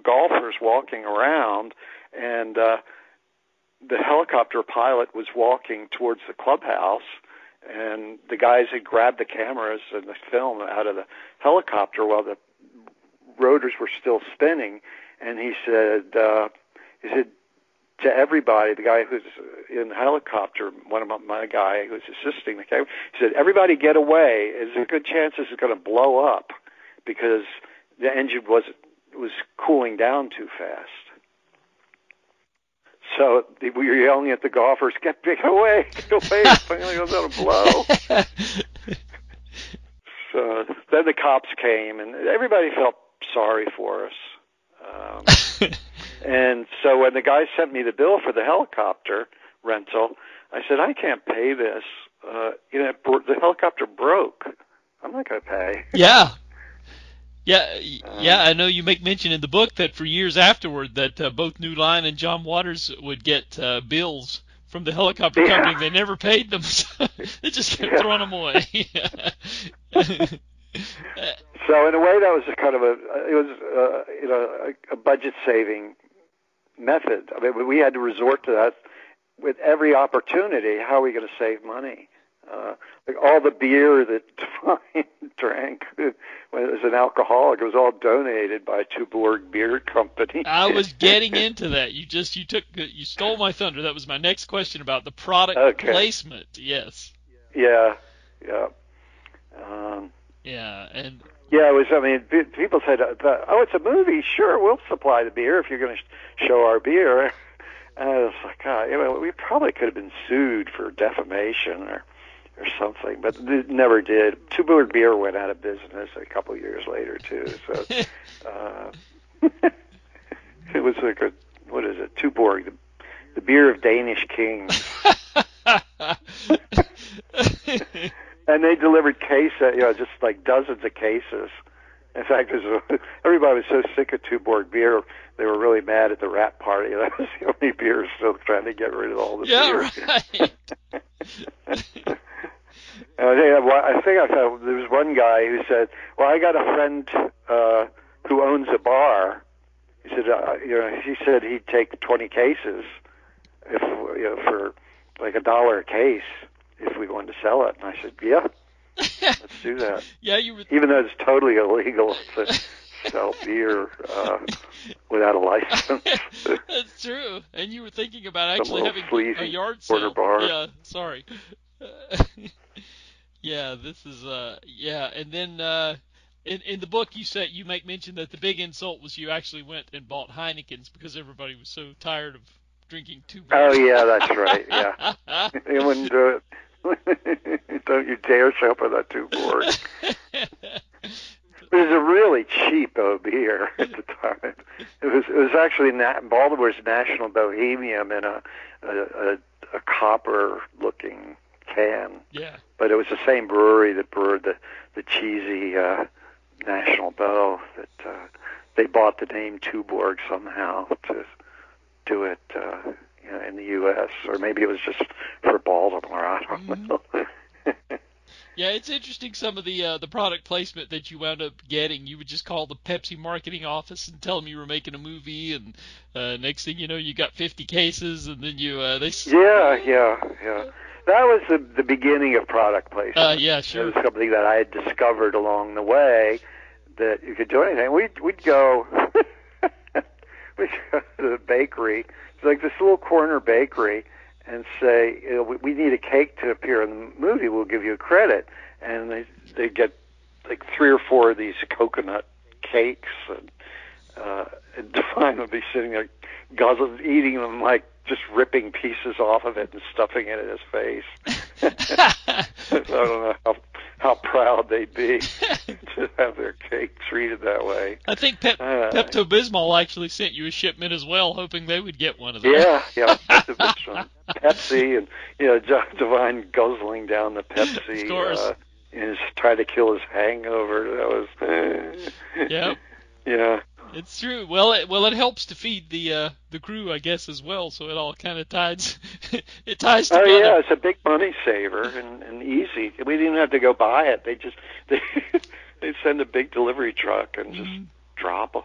golfers walking around, and the helicopter pilot was walking towards the clubhouse, and the guys had grabbed the cameras and the film out of the helicopter while the rotors were still spinning, and he said to everybody, the guy who's in the helicopter, one of my guy who's assisting the camera, he said, "Everybody get away. There's a good chance this is going to blow up because the engine was cooling down too fast." So we were yelling at the golfers, get away, it's going to blow. So then the cops came, and everybody felt sorry for us. And so when the guy sent me the bill for the helicopter rental, I said, "I can't pay this. The helicopter broke. I'm not going to pay." Yeah. I know you make mention in the book that for years afterward that both New Line and John Waters would get bills from the helicopter company. They never paid them. So they just kept throwing them away. So in a way, that was a budget saving method. I mean, we had to resort to that with every opportunity. How are we going to save money? Like all the beer that Devine drank when it was an alcoholic, it was all donated by Tuborg Beer Company. I was getting into that. You stole my thunder. That was my next question about the product placement. Yes. Yeah. And yeah, it was. I mean, people said, "Oh, it's a movie. Sure, we'll supply the beer if you're going to show our beer." And I was like, "God, we probably could have been sued for defamation or something," but it never did. Tuborg Beer went out of business a couple of years later too. So it was like what is it? Tuborg, the beer of Danish kings. And they delivered cases, just like dozens of cases. In fact, everybody was so sick of Tuborg beer, they were really mad at the Rat Party. That was the only beer still trying to get rid of all the beer. Right. I think I found there was one guy who said, "Well, I got a friend who owns a bar." He said, he said he'd take 20 cases if for like $1 a case if we wanted to sell it. And I said, "Yeah, let's do that." Yeah, even though it's totally illegal to sell beer without a license. That's true. And you were thinking about actually having a yard sale. Bar. Yeah, sorry. Yeah, this is and then in the book you make mention that the big insult was you actually went and bought Heineken's because everybody was so tired of drinking Tuborg. Oh yeah, that's right. Yeah, you wouldn't do it. Don't you dare shop at that Tuborg. It was a really cheap beer at the time. It was actually Baltimore's National Bohemian in a copper-looking can. Yeah. But it was the same brewery that brewed the cheesy National Bow. That they bought the name Tuborg somehow to do it in the U.S. Or maybe it was just for Baltimore. I don't know. Yeah, it's interesting some of the product placement that you wound up getting. You would just call the Pepsi marketing office and tell them you were making a movie, and next thing you know, you got 50 cases, and then they. Yeah. was the beginning of product placement. Yeah, sure. It was something that I had discovered along the way that you could do anything. We'd go we'd go to the bakery. It's like this little corner bakery, and say, we need a cake to appear in the movie. We'll give you a credit. And they get like 3 or 4 of these coconut cakes, and Divine would be sitting there eating them, like just ripping pieces off of it and stuffing it in his face. I don't know how proud they'd be to have their cake treated that way. I think Pepto-Bismol actually sent you a shipment as well, hoping they would get one of those. Yeah, Pepto-Bismol. Pepsi, and Divine guzzling down the Pepsi. Of course. And trying to kill his hangover. That was. Yep. Yeah. It's true. Well, it helps to feed the crew, I guess, as well. So it all kind of ties. It ties together. Oh yeah, it's a big money saver and easy. We didn't even have to go buy it. They'd send a big delivery truck and just drop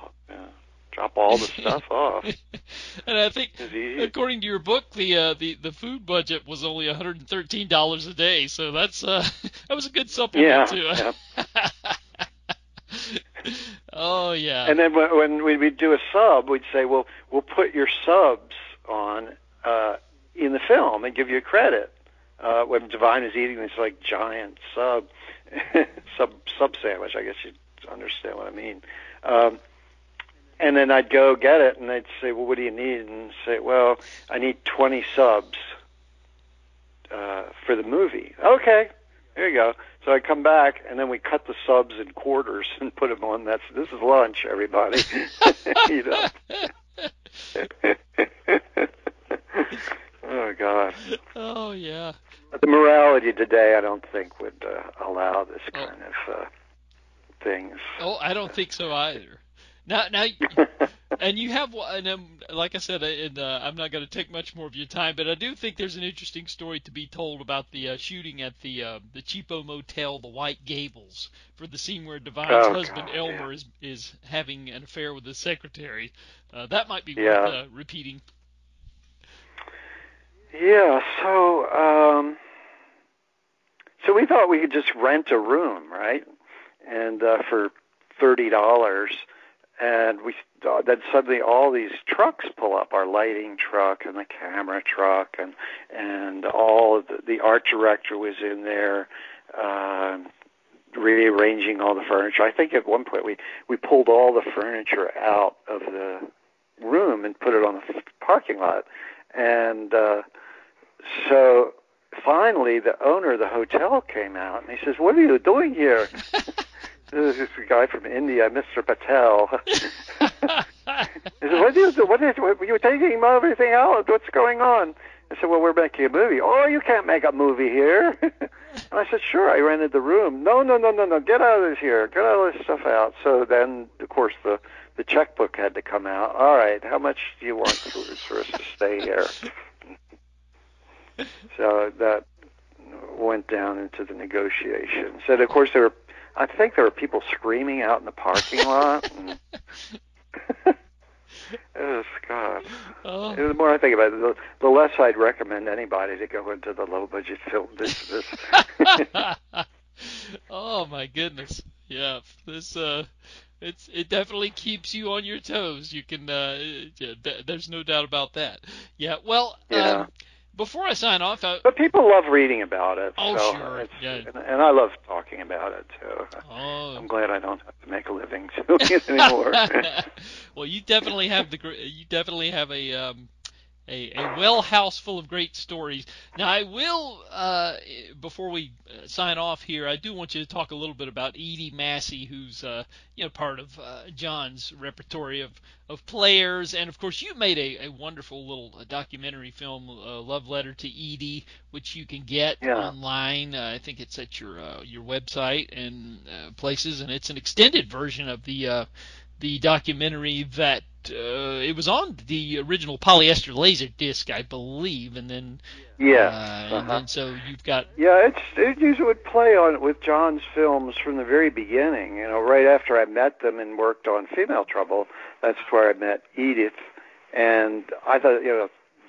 all the stuff off. And I think, according to your book, the food budget was only $113 a day. So that was a good supplement too. Yeah. Oh yeah. And then when we'd do a sub, we'd say, well, we'll put your subs on in the film and give you a credit. When Divine is eating this like giant sub sandwich, I guess you'd understand what I mean. And then I'd go get it, and they'd say, well, what do you need? And say, well, I need 20 subs for the movie. Okay, there you go. So I come back, and then we cut the subs in quarters and put them on. This is lunch, everybody. Eat up. Oh, God. Oh, yeah. But the morality today, I don't think, would allow this kind of things. Oh, I don't think so either. Now, and you have, and like I said, I'm not going to take much more of your time, but I do think there's an interesting story to be told about the shooting at the cheapo motel, the White Gables, for the scene where Divine's husband Elmer is having an affair with his secretary. That might be worth repeating. Yeah. So we thought we could just rent a room, right? And for $30. And then suddenly all these trucks pull up, our lighting truck and the camera truck, and all of the art director was in there rearranging all the furniture. I think at one point we pulled all the furniture out of the room and put it on the parking lot. And so finally the owner of the hotel came out, and he says, "What are you doing here?" This is a guy from India, Mr. Patel. He said, "What do you do? You're taking everything out? What's going on?" I said, "Well, we're making a movie." "Oh, you can't make a movie here." And I said, "Sure, I rented the room." No, get out of here. Get all this stuff out. So then, of course, the checkbook had to come out. "All right, how much do you want for us to stay here?" So that went down into the negotiations. And, of course, I think there were people screaming out in the parking lot. And oh, God. Oh. The more I think about it, the less I'd recommend anybody to go into the low-budget film business. Oh, my goodness. Yeah. This it definitely keeps you on your toes. You can there's no doubt about that. Yeah. Well, before I sign off, but people love reading about it. Oh, so sure. Yeah. And I love talking about it too. Oh. I'm glad I don't have to make a living doing it anymore. Well, you definitely have a well house full of great stories. Now, I will, before we sign off here, I do want you to talk a little bit about Edie Massey, who's part of John's repertory of players, and of course you made a wonderful little documentary film, Love Letter to Edie, which you can get online. I think it's at your website and places, and it's an extended version of the documentary that it was on the original polyester laser disc, I believe, and then and then so you've got it usually would play on with John's films from the very beginning. Right after I met them and worked on Female Trouble, that's where I met Edith, and I thought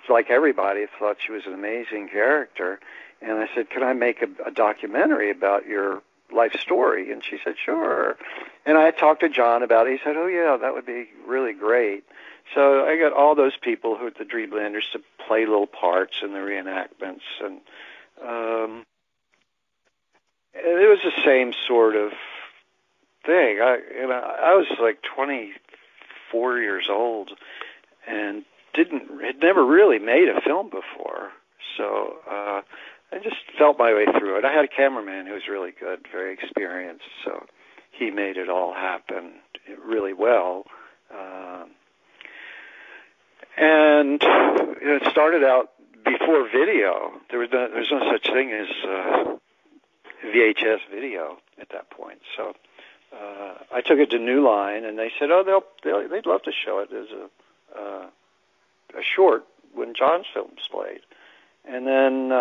like everybody thought she was an amazing character, And I said, can I make a documentary about your life story? And she said, sure. And I talked to John about it. He said, oh, yeah, that would be really great. So I got all those people who are the Dreamlanders to play little parts in the reenactments. And it was the same sort of thing. I was like 24 years old and had never really made a film before. So I just felt my way through it. I had a cameraman who was really good, very experienced, so he made it all happen really well. And it started out before video. There was no such thing as VHS video at that point. So I took it to New Line, and they said, "Oh, they'd love to show it as a short when John's films played." And then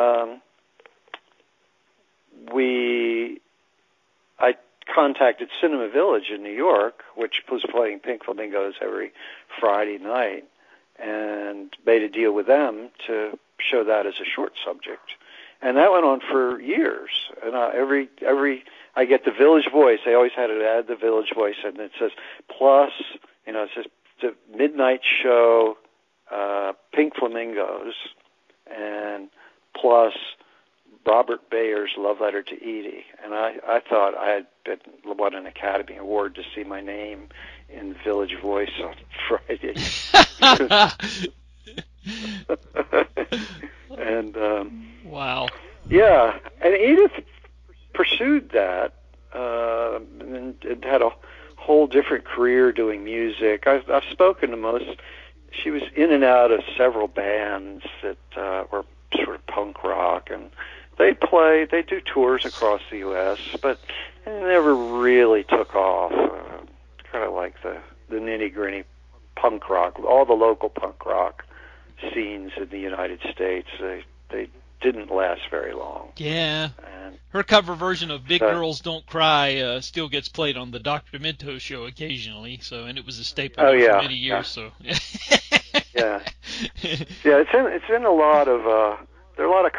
I contacted Cinema Village in New York, which was playing Pink Flamingos every Friday night, and made a deal with them to show that as a short subject. And that went on for years. And I get the Village Voice. They always had to add the Village Voice, and it says plus, it says the midnight show, Pink Flamingos, and plus Robert Maier's Love Letter to Edie. And I thought I had won an Academy Award to see my name in Village Voice on Friday. And wow. Yeah, and Edith pursued that and had a whole different career doing music. I've spoken to most. She was in and out of several bands that were sort of punk rock, and they do tours across the U.S., but it never really took off. Kind of like the nitty-gritty punk rock, all the local punk rock scenes in the United States, they didn't last very long. Yeah. And her cover version of Big Girls Don't Cry still gets played on the Dr. Demento show occasionally, and it was a staple for many years. So yeah, it's in a lot of there are a lot of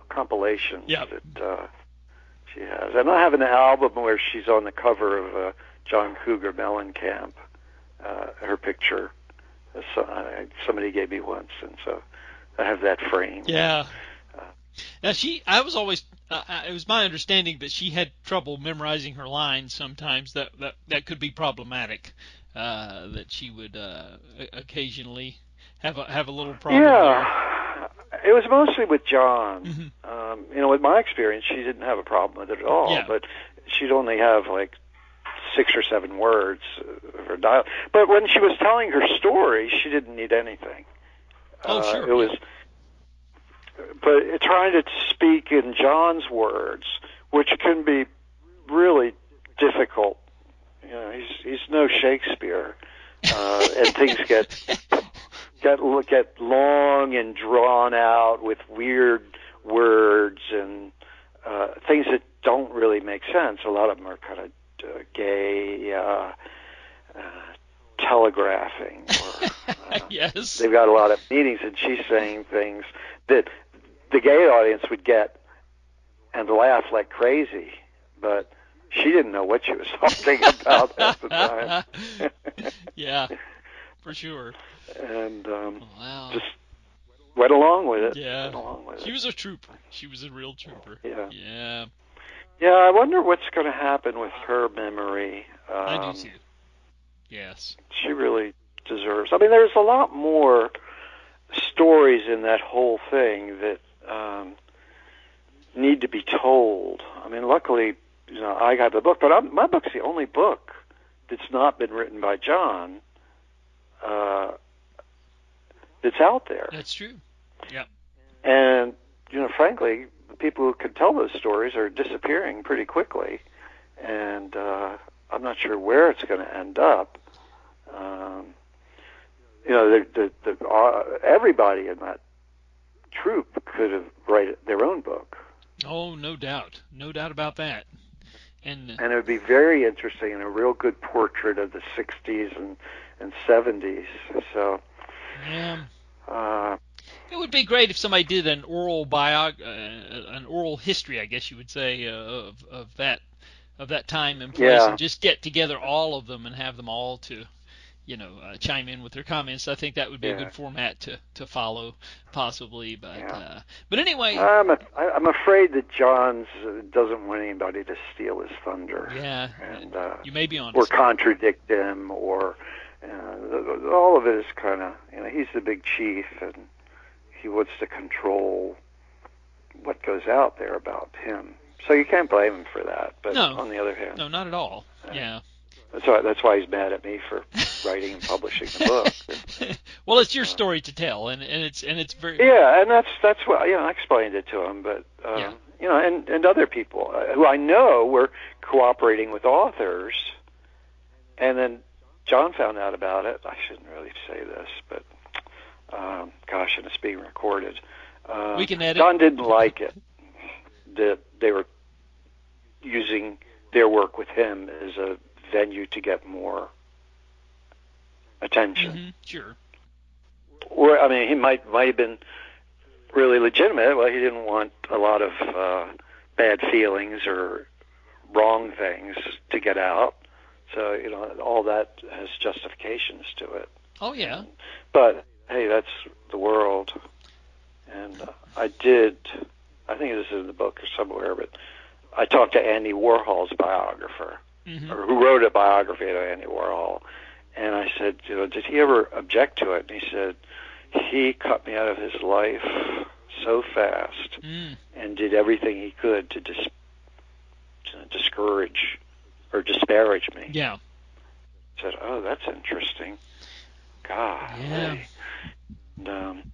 compilations that she has, and I have an album where she's on the cover of John Cougar Mellencamp, her picture. Somebody gave me once, and so I have that framed. Yeah. Now I was always, it was my understanding that she had trouble memorizing her lines sometimes. That could be problematic. That she would occasionally have a little problem. Yeah, it was mostly with John. Mm-hmm. With my experience, she didn't have a problem with it at all. Yeah. But she'd only have like 6 or 7 words of her dialogue. But when she was telling her story, she didn't need anything. Oh, sure. It was, but trying to speak in John's words, which can be really difficult. He's no Shakespeare, and things get long and drawn out with weird words and things that don't really make sense. A lot of them are kind of gay telegraphing. Or, yes. They've got a lot of meanings, and she's saying things that the gay audience would get and laugh like crazy, but she didn't know what she was talking about at the time. Yeah, for sure. And wow. just went along with it. Yeah. She was a trooper. She was a real trooper. Yeah. Yeah. Yeah, I wonder what's going to happen with her memory. I do too. Yes. She really deserves. I mean, there's a lot more stories in that whole thing that need to be told. I mean, luckily, I got the book, but my book's the only book that's not been written by John that's out there. That's true. Yeah. And, frankly, the people who can tell those stories are disappearing pretty quickly, and I'm not sure where it's going to end up. Everybody in that troupe could have written their own book. Oh, no doubt. No doubt about that. And it would be very interesting and a real good portrait of the 60s and 70s. So, yeah. It would be great if somebody did an an oral history, I guess you would say, of that time and place, Yeah, and just get together all of them and have them all to chime in with their comments. I think that would be a yeah, good format to follow, possibly. But yeah. but anyway, I'm afraid that Johns doesn't want anybody to steal his thunder, yeah, and you may be or honest. contradict him, or all of it is kind of, he's the big chief, and he wants to control what goes out there about him. So you can't blame him for that. But No, on the other hand, no, not at all. Yeah. that's why he's mad at me for writing and publishing the book. Well, it's your story to tell, and it's very Yeah, and that's what I explained it to him, but yeah. and other people who I know were cooperating with authors, and then John found out about it. I shouldn't really say this, but gosh, and it's being recorded. We can edit. John didn't like it that they were using their work with him as a venue to get more attention. Mm-hmm, sure. Or I mean, he might have been really legitimate. Well, he didn't want a lot of bad feelings or wrong things to get out. So all that has justifications to it. Oh yeah. But hey, that's the world. And I think this is in the book or somewhere, but I talked to Andy Warhol's biographer, Mm-hmm. or who wrote a biography of Andy Warhol, and I said, did he ever object to it? And he said, he cut me out of his life so fast and did everything he could to discourage or disparage me. Yeah. I said, oh, that's interesting. God. Yeah. And,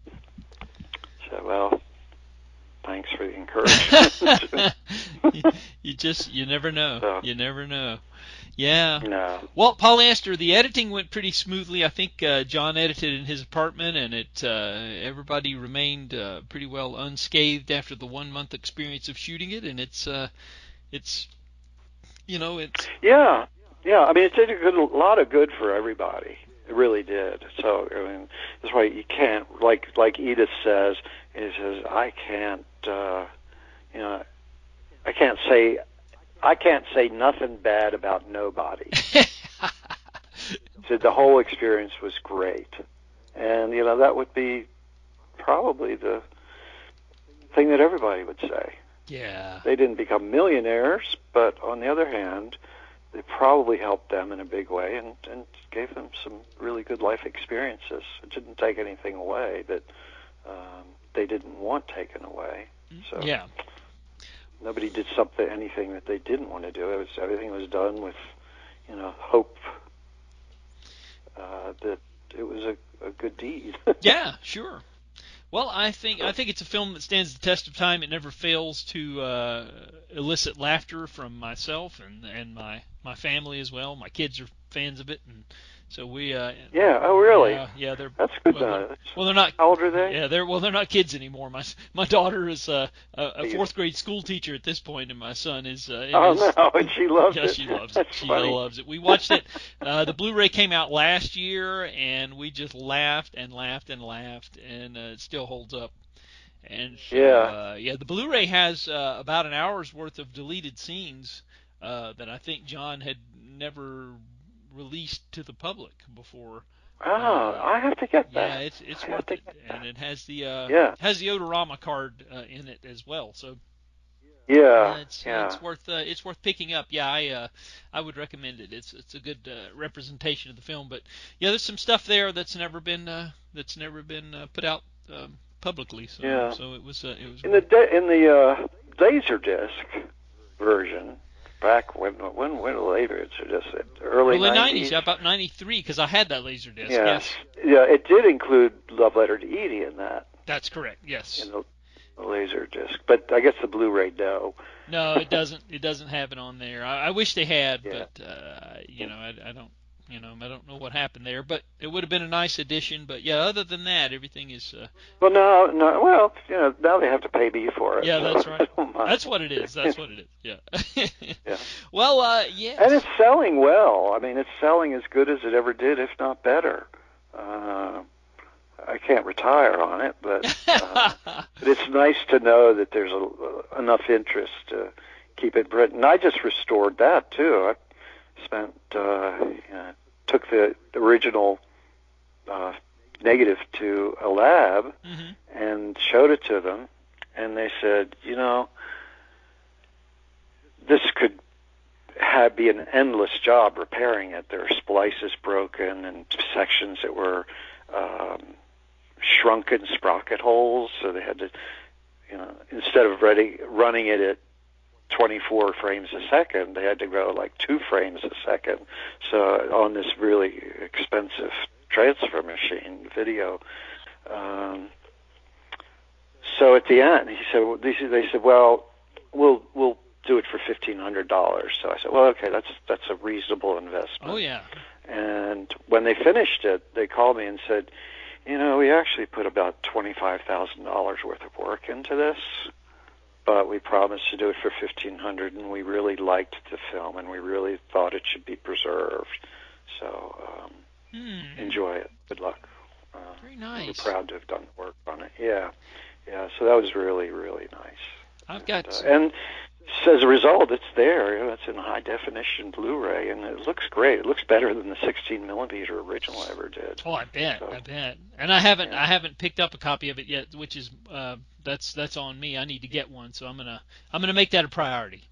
so, well, thanks for the encouragement. you never know. So, you never know. Yeah. No. Well, Polyester, the editing went pretty smoothly. I think John edited in his apartment, and everybody remained pretty well unscathed after the 1 month experience of shooting it, and it's Yeah. I mean, it did a lot of good for everybody. It really did. So I mean, that's why you can't, like Edith says, I can't, I can't say nothing bad about nobody. So the whole experience was great, and that would be probably the thing that everybody would say. Yeah. They didn't become millionaires, but on the other hand, they probably helped them in a big way and gave them some really good life experiences. It didn't take anything away that they didn't want taken away. So yeah. Nobody did anything that they didn't want to do. Everything was done with, hope that it was a good deed. Yeah, sure. Well, I think it's a film that stands the test of time. It never fails to elicit laughter from myself and my family as well. My kids are fans of it, and so we. Yeah. Oh, really? Yeah, they're. That's good. Well, they're not. How old are they? Yeah, they're not kids anymore. My daughter is a fourth grade school teacher at this point, and my son is. No, and she loves it. Yeah, she loves That's it. She funny. loves it. We watched it. The Blu-ray came out last year, and we just laughed and laughed and laughed, and it still holds up. And so, the Blu-ray has about an hour's worth of deleted scenes that I think John had never released to the public before. I have to get that. Yeah, it's worth it, and it has the Odorama card in it as well. So it's worth picking up. Yeah, I would recommend it. It's a good representation of the film. But yeah, there's some stuff there that's never been put out publicly. So so it was in the Laserdisc version. Back when later, it's just early 90s. Yeah, about 93, because I had that Laserdisc. Yes. Yeah, it did include Love Letter to Edie in that. That's correct. Yes. In the Laserdisc, but I guess the Blu-ray no. No, it doesn't. It doesn't have it on there. I wish they had, but I don't know what happened there. But it would have been a nice addition. But yeah, other than that, everything is. Well, no. Well, now they have to pay me for it. Yeah, so that's right. I don't mind. That's what it is. That's what it is. Yeah. Yeah. Well, yes. And it's selling well. I mean, it's selling as good as it ever did, if not better. I can't retire on it, but it's nice to know that there's enough interest to keep it written. I just restored that too. I spent took the original negative to a lab and showed it to them, and they said, this could be an endless job repairing it. There are splices broken and sections that were shrunken sprocket holes, so they had to, instead of running it at 24 frames a second, they had to go like 2 frames a second. So on this really expensive transfer machine video. So at the end, they said, well, we'll do it for $1,500. So I said, well, okay, that's a reasonable investment. Oh yeah. And when they finished it, they called me and said, we actually put about $25,000 worth of work into this, but we promised to do it for $1,500, and we really liked the film, and we really thought it should be preserved. So enjoy it. Good luck. Very nice. We're proud to have done the work on it. Yeah. So that was really, really nice. I've got and so as a result, it's there. It's in high definition Blu-ray, and it looks great. It looks better than the 16 millimeter original ever did. Oh, I bet. And I haven't picked up a copy of it yet, which is that's on me. I need to get one, so I'm gonna make that a priority.